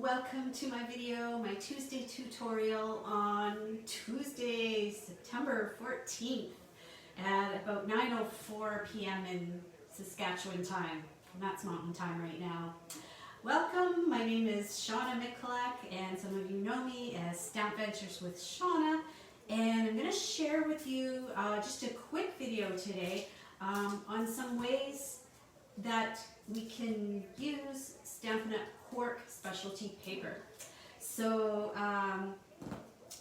welcome to my video, my Tuesday tutorial on Tuesday, September 14th at about 9:04 p.m. in Saskatchewan time. And that's Mountain Time right now. Welcome, my name is Shauna Mikulak, and some of you know me as Stamp Ventures with Shauna. And I'm going to share with you just a quick video today on some ways that we can use Stampin' Up Cork Specialty Paper. So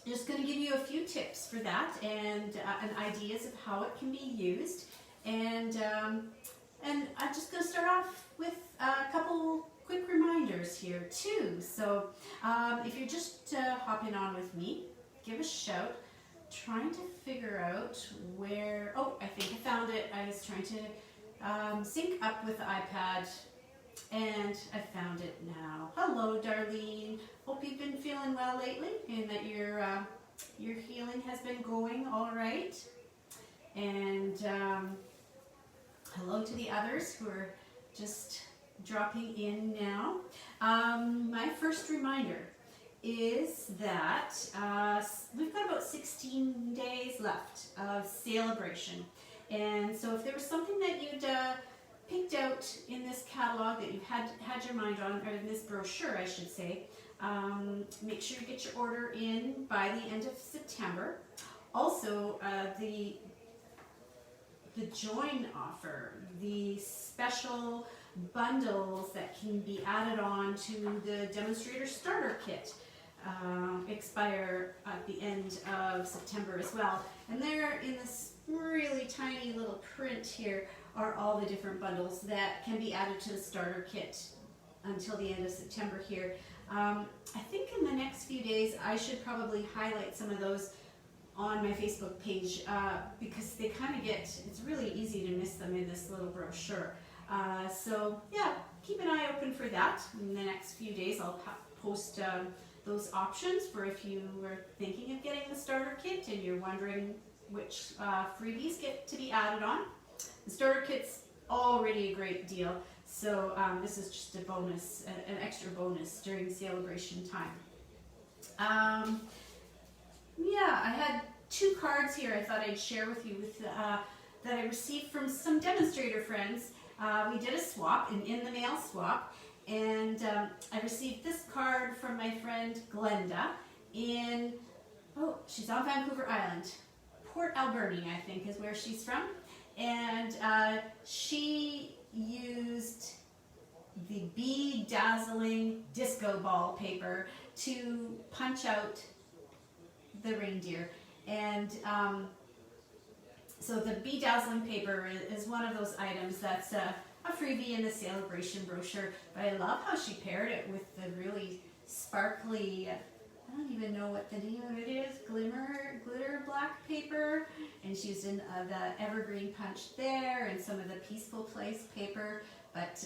just going to give you a few tips for that and ideas of how it can be used. And I'm just going to start off with a couple quick reminders here too. So if you're just hopping on with me, give a shout. Trying to figure out where, oh, I think I found it. I was trying to sync up with the iPad, and I found it now. Hello, Darlene. Hope you've been feeling well lately, and that your healing has been going all right. And hello to the others who are just dropping in now. My first reminder is that we've got about 16 days left of celebration. And so if there was something that you'd picked out in this catalog that you've had your mind on, or in this brochure I should say, make sure you get your order in by the end of September. Also, the join offer, the special bundles that can be added on to the demonstrator starter kit expire at the end of September as well. And there in this really tiny little print here are all the different bundles that can be added to the starter kit until the end of September here. I think in the next few days I should probably highlight some of those on my Facebook page because they kind of it's really easy to miss them in this little brochure. So yeah, keep an eye open for that. In the next few days I'll post those options for if you were thinking of getting the starter kit and you're wondering which freebies get to be added on. The starter kit's already a great deal, so this is just a bonus, an extra bonus during celebration time. Yeah, I had two cards here I thought I'd share with you that I received from some demonstrator friends. We did a swap, an in the mail swap, and I received this card from my friend Glenda she's on Vancouver Island. Port Alberni, I think, is where she's from. And she used the bedazzling disco ball paper to punch out the reindeer. And so the bedazzling paper is one of those items that's a freebie in the celebration brochure. But I love how she paired it with the really sparkly, I don't even know what the name of it is, glitter black paper, and she used the evergreen punch there and some of the peaceful place paper. But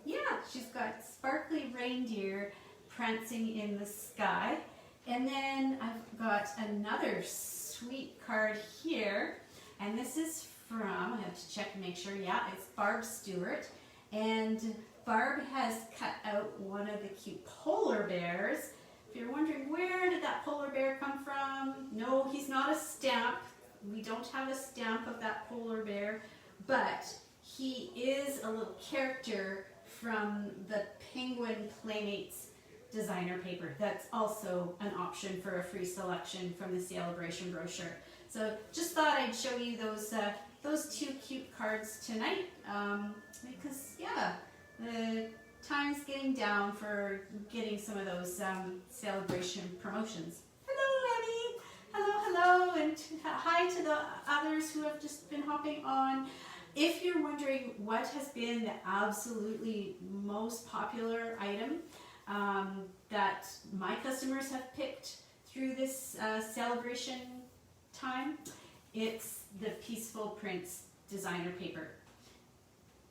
yeah, she's got sparkly reindeer prancing in the sky. And then I've got another sweet card here, and this is from, I have to check and make sure, yeah, it's Barb Stewart. And Barb has cut out one of the cute polar bears. If you're wondering, where did that polar bear come from? No, he's not a stamp. We don't have a stamp of that polar bear, but he is a little character from the Penguin Playmates designer paper. That's also an option for a free selection from the celebration brochure. So just thought I'd show you those two cute cards tonight because yeah, the time's getting down for getting some of those celebration promotions. Hello, Abby. Hello, and hi to the others who have just been hopping on. If you're wondering what has been the absolutely most popular item that my customers have picked through this celebration time, it's the Peaceful Prints designer paper.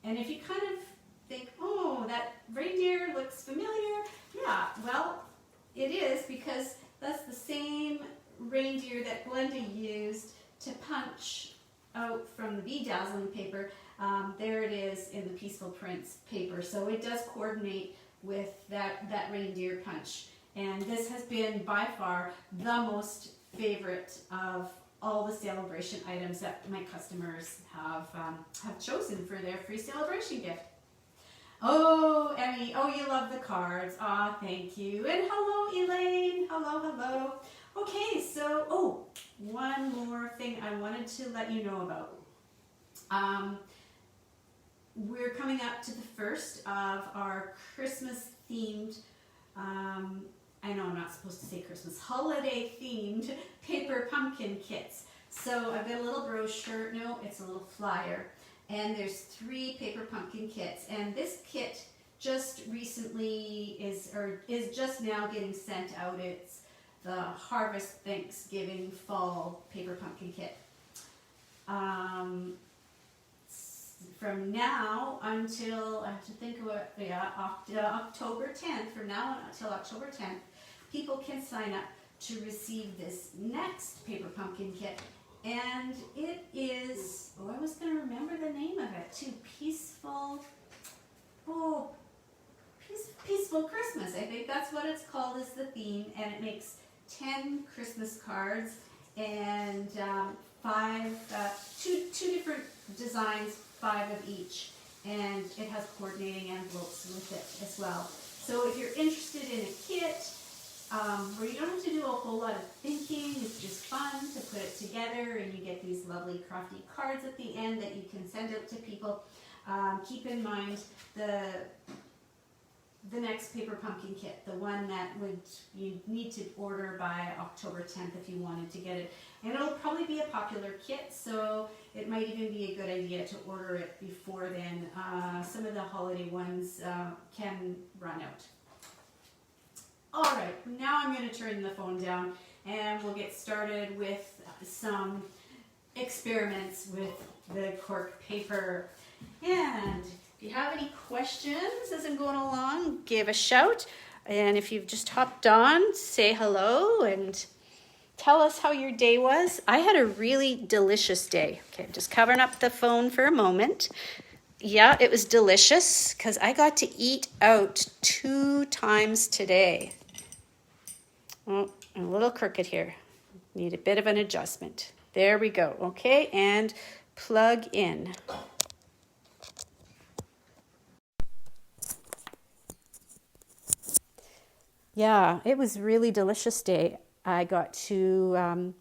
And if you kind of think, oh, that reindeer looks familiar, yeah, well, it is, because that's the same reindeer that Glenda used to punch out from the bedazzling paper. There it is in the Peaceful Prints paper. So it does coordinate with that reindeer punch. And this has been by far the most favorite of all the celebration items that my customers have chosen for their free celebration gift. Oh, Emmy, oh, you love the cards. Ah, thank you. And hello, Elaine. Hello. Okay, so, oh, one more thing I wanted to let you know about. We're coming up to the first of our Christmas-themed, I know I'm not supposed to say Christmas, holiday-themed paper pumpkin kits. So I've got a little brochure, no, it's a little flyer, and there's 3 paper pumpkin kits. And this kit just recently is just now getting sent out. It's the Harvest Thanksgiving Fall Paper Pumpkin Kit. From now until, I have to think about, October 10th, from now until October 10th, people can sign up to receive this next Paper Pumpkin Kit. And it is, I was going to remember the name of it too, Peaceful Christmas. I think that's what it's called, is the theme, and it makes 10 Christmas cards and two different designs, 5 of each, and it has coordinating envelopes with it as well. So if you're interested in a kit where you don't have to do a whole lot of thinking, it's just fun to put it together, and you get these lovely crafty cards at the end that you can send out to people, keep in mind the next Paper Pumpkin Kit, the one that you need to order by October 10th if you wanted to get it. And it'll probably be a popular kit, so it might even be a good idea to order it before then. Some of the holiday ones can run out. All right, now I'm going to turn the phone down and we'll get started with some experiments with the cork paper. And if you have any questions as I'm going along, give a shout. And if you've just hopped on, say hello and tell us how your day was. I had a really delicious day. Okay, I'm just covering up the phone for a moment. Yeah, it was delicious because I got to eat out 2 times today. Oh, I'm a little crooked here. Need a bit of an adjustment. There we go. Okay, and plug in. Yeah, it was a really delicious day. I got to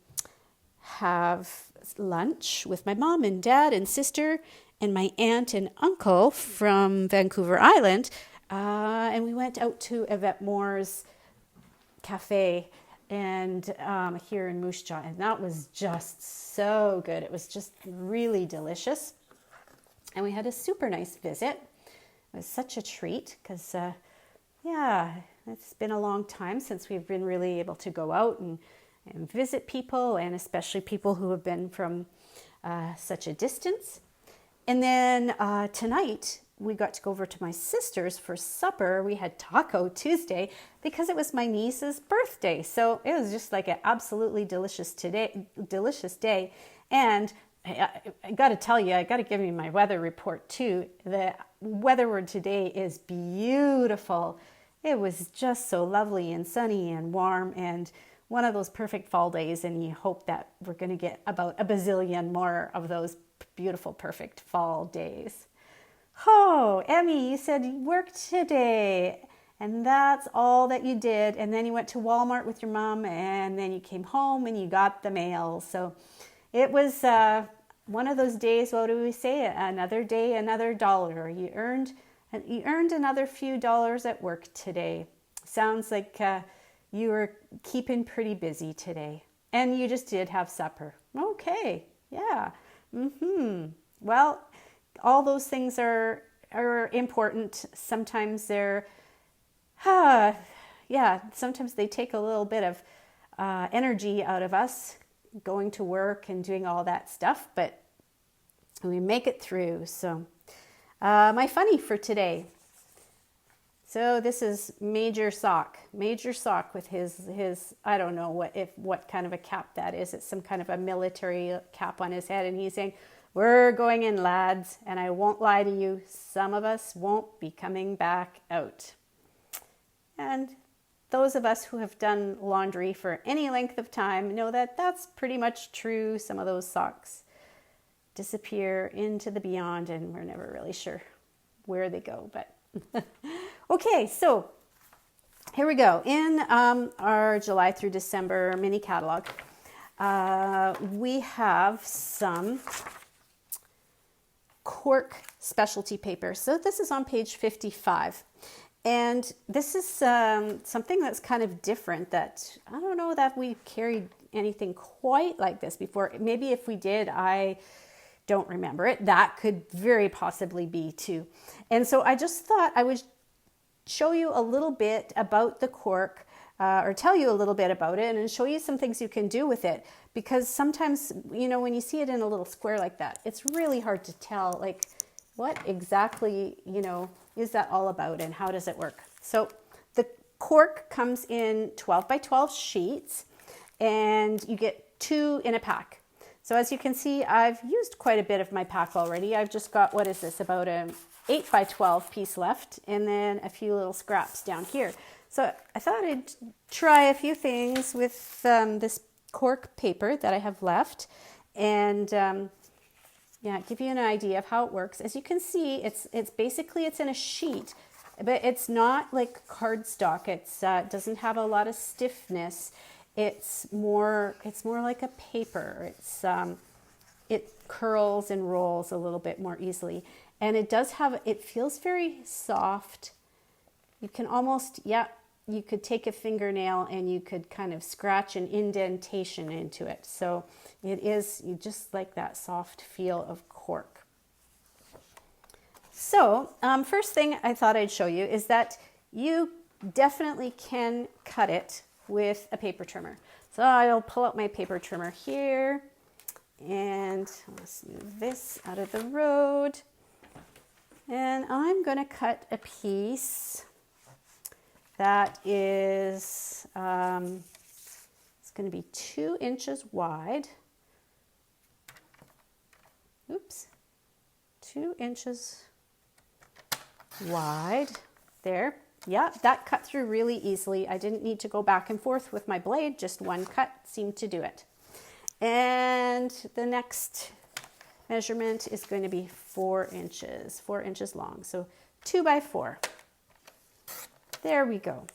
have lunch with my mom and dad and sister and my aunt and uncle from Vancouver Island. And we went out to Yvette Moore's cafe and here in Moose Jaw. And that was just so good. It was just really delicious. And we had a super nice visit. It was such a treat because, it's been a long time since we've been really able to go out and visit people, and especially people who have been from such a distance. And then tonight we got to go over to my sister's for supper. We had Taco Tuesday because it was my niece's birthday. So it was just like an absolutely delicious day. And I got to tell you, I got to give you my weather report too. The weather word today is beautiful. It was just so lovely and sunny and warm and one of those perfect fall days, and you hope that we're going to get about a bazillion more of those beautiful, perfect fall days. Oh, Emmy, you said you worked today, and that's all that you did, and then you went to Walmart with your mom, and then you came home and you got the mail. So it was one of those days, what do we say, another day, another dollar. You earned another few dollars at work today. Sounds like you were keeping pretty busy today. And you just did have supper. Okay, yeah. Well, all those things are important. Sometimes they're, sometimes they take a little bit of energy out of us going to work and doing all that stuff, but we make it through. So my funny for today. So this is Major Sock with his I don't know what kind of a cap that is. It's some kind of a military cap on his head, and he's saying, "We're going in, lads, and I won't lie to you, some of us won't be coming back out." And those of us who have done laundry for any length of time know that that's pretty much true. Some of those socks disappear into the beyond and we're never really sure where they go. But okay, so here we go. In our July through December mini catalog, we have some Cork Specialty Paper. So this is on page 55. And this is something that's kind of different that I don't know that we've carried anything quite like this before. Maybe if we did, I don't remember it. That could very possibly be too. And so I just thought I would show you a little bit about the cork, or tell you a little bit about it and show you some things you can do with it. Because sometimes, when you see it in a little square like that, it's really hard to tell, like, what exactly, is that all about and how does it work? So the cork comes in 12 by 12 sheets and you get 2 in a pack. So as you can see, I've used quite a bit of my pack already. I've just got, what is this, about an 8 by 12 piece left and then a few little scraps down here. So I thought I'd try a few things with this cork paper that I have left and give you an idea of how it works. As you can see, it's basically it's in a sheet, but it's not like cardstock. It doesn't have a lot of stiffness. It's more like a paper. It curls and rolls a little bit more easily, and it feels very soft. You can almost, you could take a fingernail and you could kind of scratch an indentation into it. So you just like that soft feel of cork. So first thing I thought I'd show you is that you definitely can cut it with a paper trimmer. So I'll pull out my paper trimmer here and let's move this out of the road. And I'm going to cut a piece that is, it's going to be 2 inches wide. Oops, 2 inches wide. There. Yeah, that cut through really easily. I didn't need to go back and forth with my blade. Just one cut seemed to do it. And the next measurement is going to be 4 inches long. So 2 by 4. There we go.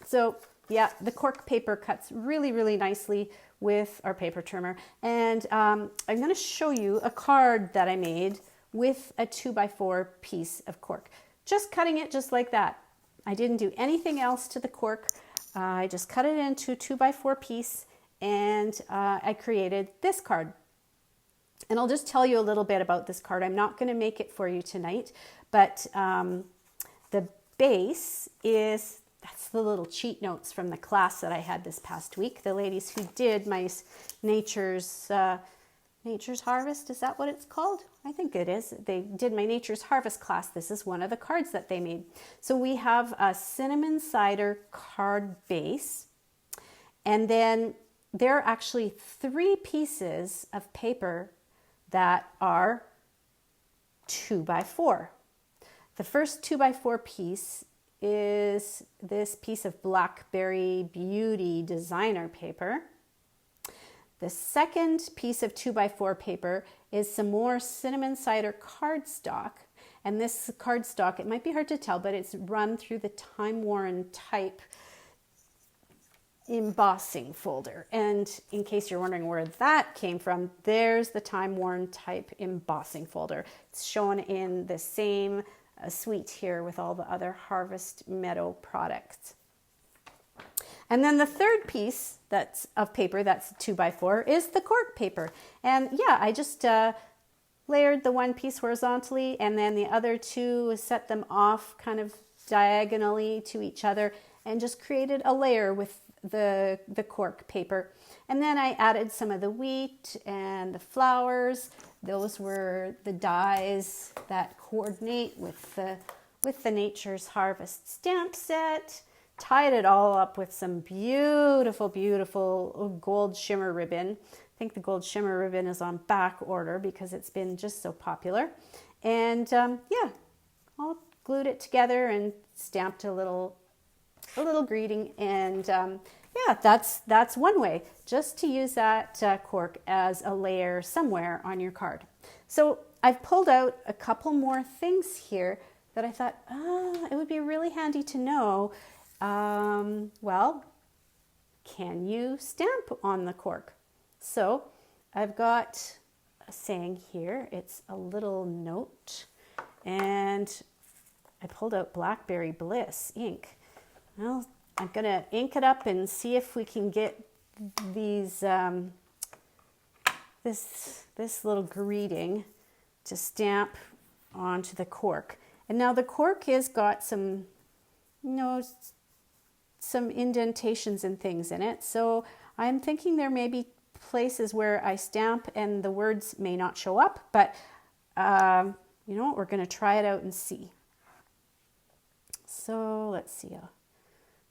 So yeah, the cork paper cuts really, really nicely with our paper trimmer. And I'm going to show you a card that I made with a 2 by 4 piece of cork. Just cutting it just like that. I didn't do anything else to the cork. I just cut it into a 2 by 4 piece and I created this card. And I'll just tell you a little bit about this card. I'm not going to make it for you tonight, but the base that's the little cheat notes from the class that I had this past week. The ladies who did my Nature's Harvest, is that what it's called? I think it is. They did my Nature's Harvest class. This is one of the cards that they made. So we have a cinnamon cider card base, and then there are actually 3 pieces of paper that are 2 by 4. The first 2 by 4 piece is this piece of Blackberry Beauty designer paper. The second piece of 2 by 4 paper is some more cinnamon cider cardstock. And this cardstock, it might be hard to tell, but it's run through the time-worn type embossing folder. And in case you're wondering where that came from, there's the time-worn type embossing folder. It's shown in the same suite here with all the other Harvest Meadow products. And then the third piece that's of paper that's 2 by 4 is the cork paper. And yeah, I just layered the one piece horizontally and then the other 2, set them off kind of diagonally to each other and just created a layer with the cork paper. And then I added some of the wheat and the flowers. Those were the dies that coordinate with the Nature's Harvest stamp set. Tied it all up with some beautiful, beautiful gold shimmer ribbon. I think the gold shimmer ribbon is on back order because it's been just so popular. And yeah, all glued it together and stamped a little a little greeting. And yeah, that's one way, just to use that cork as a layer somewhere on your card. So I've pulled out a couple more things here that I thought, it would be really handy to know. Well, can you stamp on the cork? So I've got a saying here. It's a little note, and I pulled out Blackberry Bliss ink. Well, I'm gonna ink it up and see if we can get these this little greeting to stamp onto the cork. And now the cork has got some, some indentations and things in it. So I'm thinking there may be places where I stamp and the words may not show up, but you know what, we're going to try it out and see. So let's see, I'll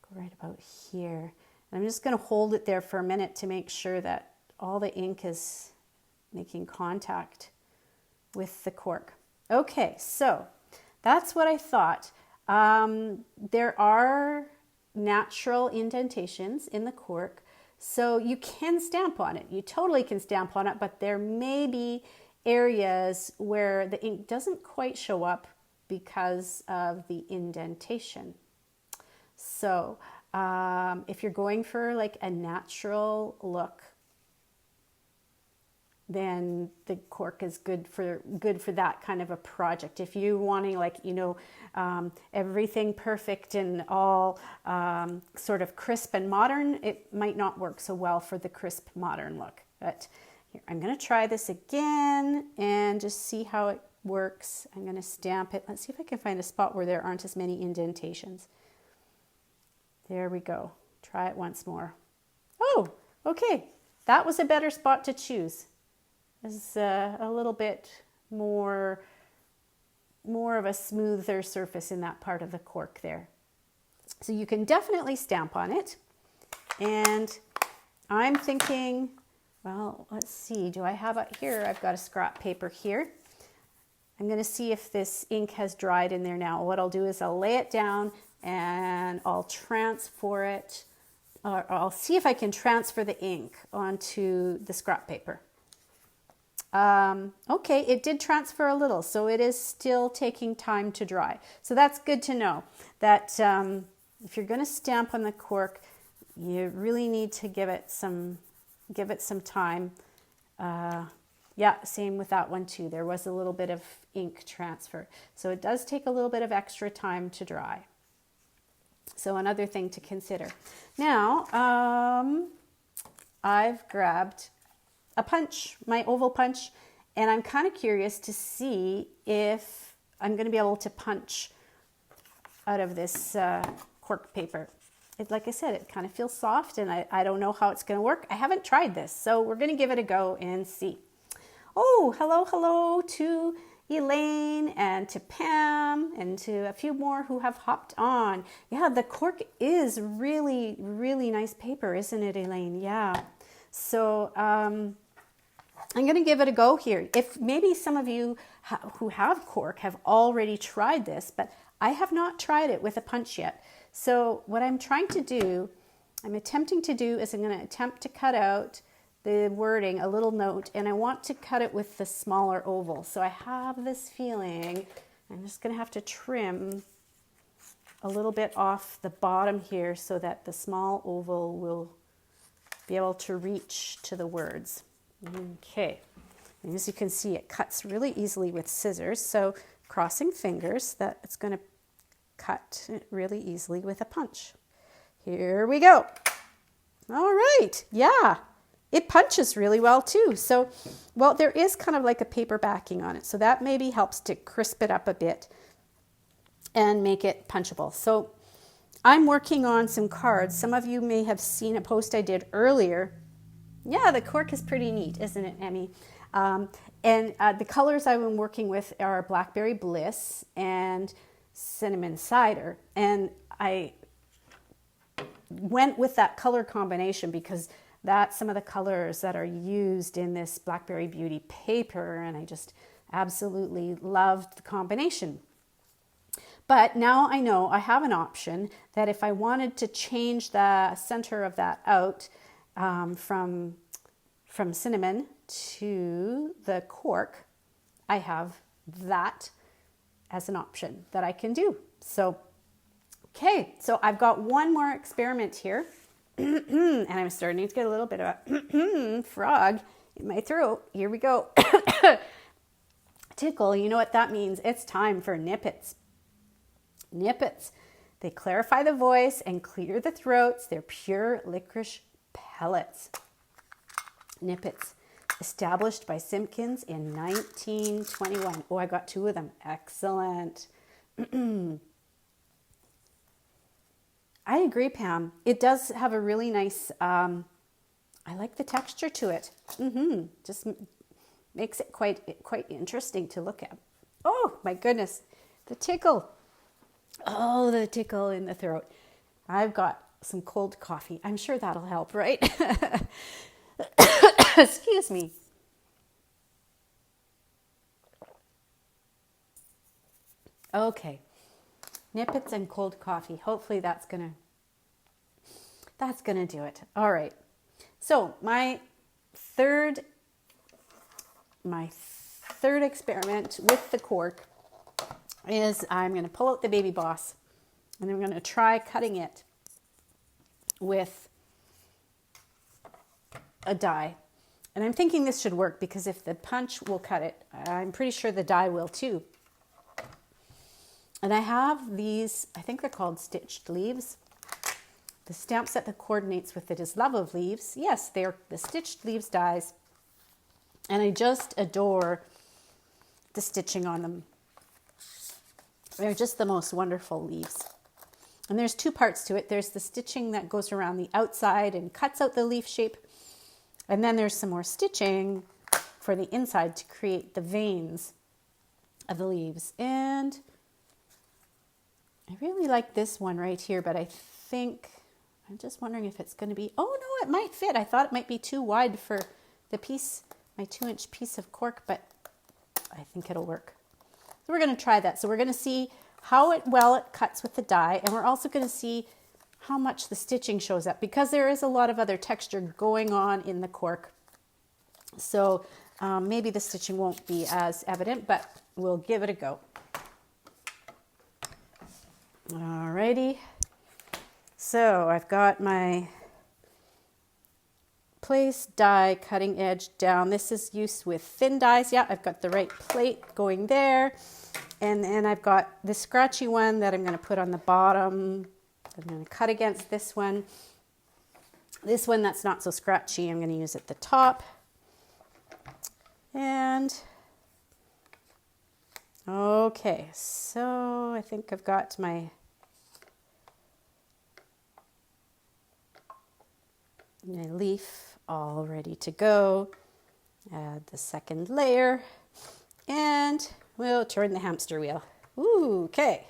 go right about here. And I'm just going to hold it there for a minute to make sure that all the ink is making contact with the cork. Okay, so that's what I thought. There are natural indentations in the cork, so you can stamp on it. You totally can stamp on it, but there may be areas where the ink doesn't quite show up because of the indentation. So if you're going for like a natural look, then the cork is good for that kind of a project. If you're wanting, like, everything perfect and all sort of crisp and modern, it might not work so well for the crisp modern look. But here, I'm going to try this again and just see how it works. I'm going to stamp it. Let's see if I can find a spot where there aren't as many indentations. There we go. Try it once more. Oh, okay. That was a better spot to choose. Is a little bit more of a smoother surface in that part of the cork there. So you can definitely stamp on it. And I'm thinking, well, let's see, do I have it here? I've got a scrap paper here. I'm going to see if this ink has dried in there now. What I'll do is I'll lay it down and I'll transfer it, or I'll see if I can transfer the ink onto the scrap paper. Okay, it did transfer a little, so it is still taking time to dry. So that's good to know that if you're going to stamp on the cork, you really need to give it some time. Yeah, same with that one too. There was a little bit of ink transfer, so it does take a little bit of extra time to dry. So another thing to consider. Now, I've grabbed a punch, my oval punch, and I'm kind of curious to see if I'm going to be able to punch out of this cork paper. Like I said, it kind of feels soft, and I don't know how it's going to work. I haven't tried this, so we're going to give it a go and see. Oh, hello to Elaine and to Pam and to a few more who have hopped on. Yeah, the cork is really, really nice paper, isn't it, Elaine? Yeah. So I'm going to give it a go here. If maybe some of you who have cork have already tried this, but I have not tried it with a punch yet. So what I'm attempting to do is I'm going to attempt to cut out the wording, a little note, and I want to cut it with the smaller oval. So I have this feeling I'm just going to have to trim a little bit off the bottom here so that the small oval will be able to reach to the words. Okay, and as you can see, it cuts really easily with scissors, so crossing fingers that it's going to cut really easily with a punch. Here we go. All right, yeah, it punches really well too. So, well, there is kind of like a paper backing on it, so that maybe helps to crisp it up a bit and make it punchable. So I'm working on some cards. Some of you may have seen a post I did earlier. Yeah, the cork is pretty neat, isn't it, Emmy? And the colors I've been working with are Blackberry Bliss and Cinnamon Cider. And I went with that color combination because that's some of the colors that are used in this Blackberry Beauty paper, and I just absolutely loved the combination. But now I know I have an option that if I wanted to change the center of that out from cinnamon to the cork, I have that as an option that I can do. So, okay, so I've got one more experiment here. And I'm starting to get a little bit of a frog in my throat. Here we go. Tickle, you know what that means? It's time for nippets. Nippets. They clarify the voice and clear the throats. They're pure licorice pellets. Nippets. Established by Simpkins in 1921. Oh, I got 2 of them. Excellent. I agree, Pam. It does have a really nice, I like the texture to it. Just makes it quite interesting to look at. Oh, my goodness. The tickle. Oh, the tickle in the throat. I've got some cold coffee. I'm sure that'll help, right? Excuse me. Okay. Nippets and cold coffee. Hopefully that's gonna do it. All right. So my third experiment with the cork is I'm going to pull out the Baby Boss and I'm going to try cutting it with a die. And I'm thinking this should work because if the punch will cut it, I'm pretty sure the die will too. And I have these, I think they're called stitched leaves. The stamp set that coordinates with it is Love of Leaves. Yes, they're the stitched leaves dies. And I just adore the stitching on them. They're just the most wonderful leaves. And there's 2 parts to it. There's the stitching that goes around the outside and cuts out the leaf shape. And then there's some more stitching for the inside to create the veins of the leaves. And I really like this one right here, but I think, I'm just wondering if it's going to be, oh no, it might fit. I thought it might be too wide for the piece, my 2-inch piece of cork, but I think it'll work. So we're going to try that. So we're going to see how well it cuts with the die, and we're also going to see how much the stitching shows up because there is a lot of other texture going on in the cork. So maybe the stitching won't be as evident, but we'll give it a go. Alrighty, so I've got my place die cutting edge down. This is used with thin dies. Yeah, I've got the right plate going there. And then I've got the scratchy one that I'm going to put on the bottom. I'm going to cut against this one. This one that's not so scratchy, I'm going to use at the top. And okay, so I think I've got my leaf all ready to go. Add the second layer and we'll turn the hamster wheel. Ooh, okay.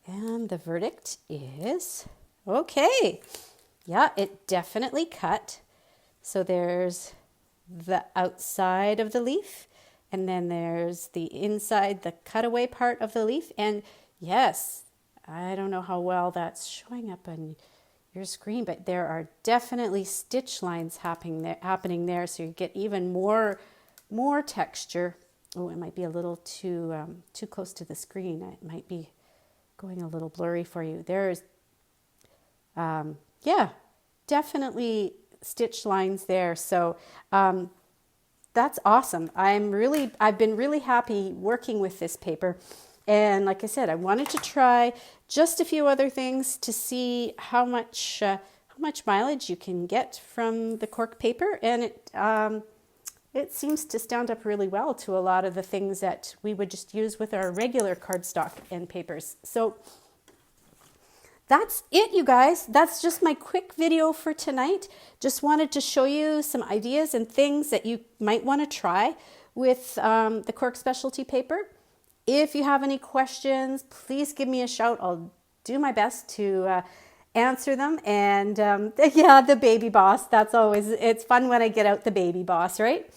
And the verdict is okay. Yeah, it definitely cut. So there's the outside of the leaf, and then there's the inside, the cutaway part of the leaf. And yes, I don't know how well that's showing up on your screen, but there are definitely stitch lines happening there. So you get even more texture. Oh, it might be a little too close to the screen. It might be going a little blurry for you. There's, yeah, definitely stitch lines there. So that's awesome. I've been really happy working with this paper. And like I said, I wanted to try just a few other things to see how much mileage you can get from the cork paper. And it seems to stand up really well to a lot of the things that we would just use with our regular cardstock and papers. So that's it, you guys. That's just my quick video for tonight. Just wanted to show you some ideas and things that you might want to try with the Cork Specialty Paper. If you have any questions, please give me a shout. I'll do my best to answer them. And yeah, the baby boss, it's fun when I get out the baby boss, right?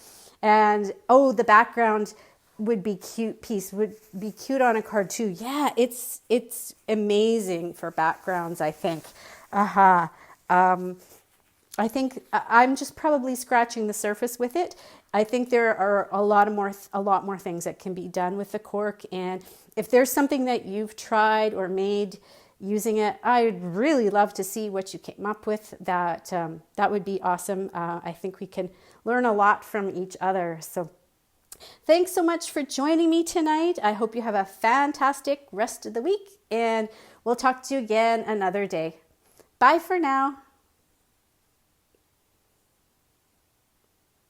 And oh, the background would be cute on a card too. Yeah, it's amazing for backgrounds, I think. I think I'm just probably scratching the surface with it. I think there are a lot more things that can be done with the cork. And if there's something that you've tried or made using it, I'd really love to see what you came up with. That would be awesome. I think we can learn a lot from each other. So thanks so much for joining me tonight. I hope you have a fantastic rest of the week, and we'll talk to you again another day. Bye for now.